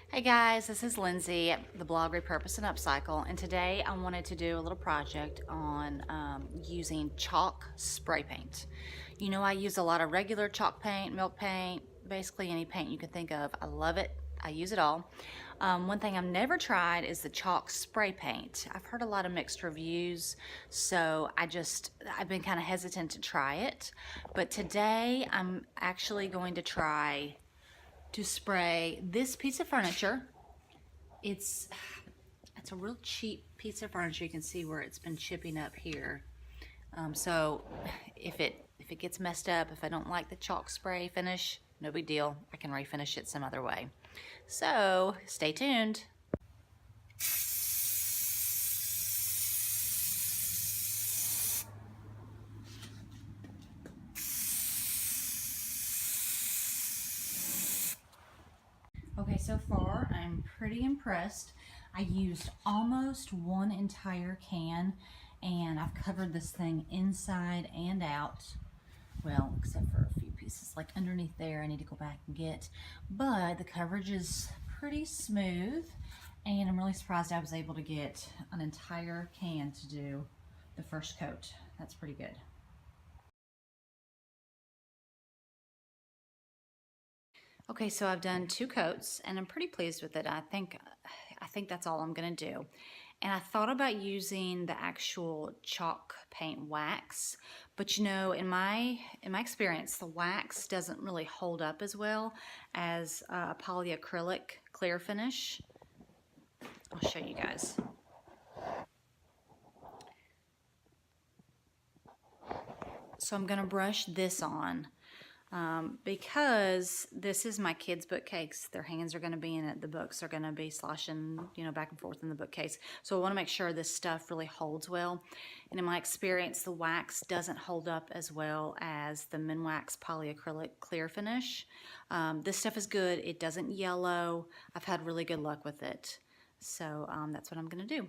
Hey guys, this is Lindsay at the blog Repurpose and Upcycle, and today I wanted to do a little project on using chalk spray paint. You know, I use a lot of regular chalk paint, milk paint, basically any paint you can think of. I love it. I use it all. One thing I've never tried is the chalk spray paint. I've heard a lot of mixed reviews, so I've been kind of hesitant to try it. But today I'm actually going to try to spray this piece of furniture. It's a real cheap piece of furniture. You can see where it's been chipping up here. So if it gets messed up, if I don't like the chalk spray finish, no big deal. I can refinish it some other way. So stay tuned. Okay, so far I'm pretty impressed. I used almost one entire can and I've covered this thing inside and out. Well, except for a few pieces like underneath there I need to go back and get. But the coverage is pretty smooth and I'm really surprised I was able to get an entire can to do the first coat. That's pretty good. Okay, so I've done 2 coats and I'm pretty pleased with it. I think that's all I'm gonna do. And I thought about using the actual chalk paint wax, but you know, in my experience, the wax doesn't really hold up as well as polyacrylic clear finish. I'll show you guys. So I'm gonna brush this on. Because this is my kids' bookcase. Their hands are going to be in it. The books are going to be sloshing, you know, back and forth in the bookcase. So I want to make sure this stuff really holds well. And in my experience, the wax doesn't hold up as well as the Minwax polyacrylic clear finish. This stuff is good. It doesn't yellow. I've had really good luck with it. So that's what I'm going to do.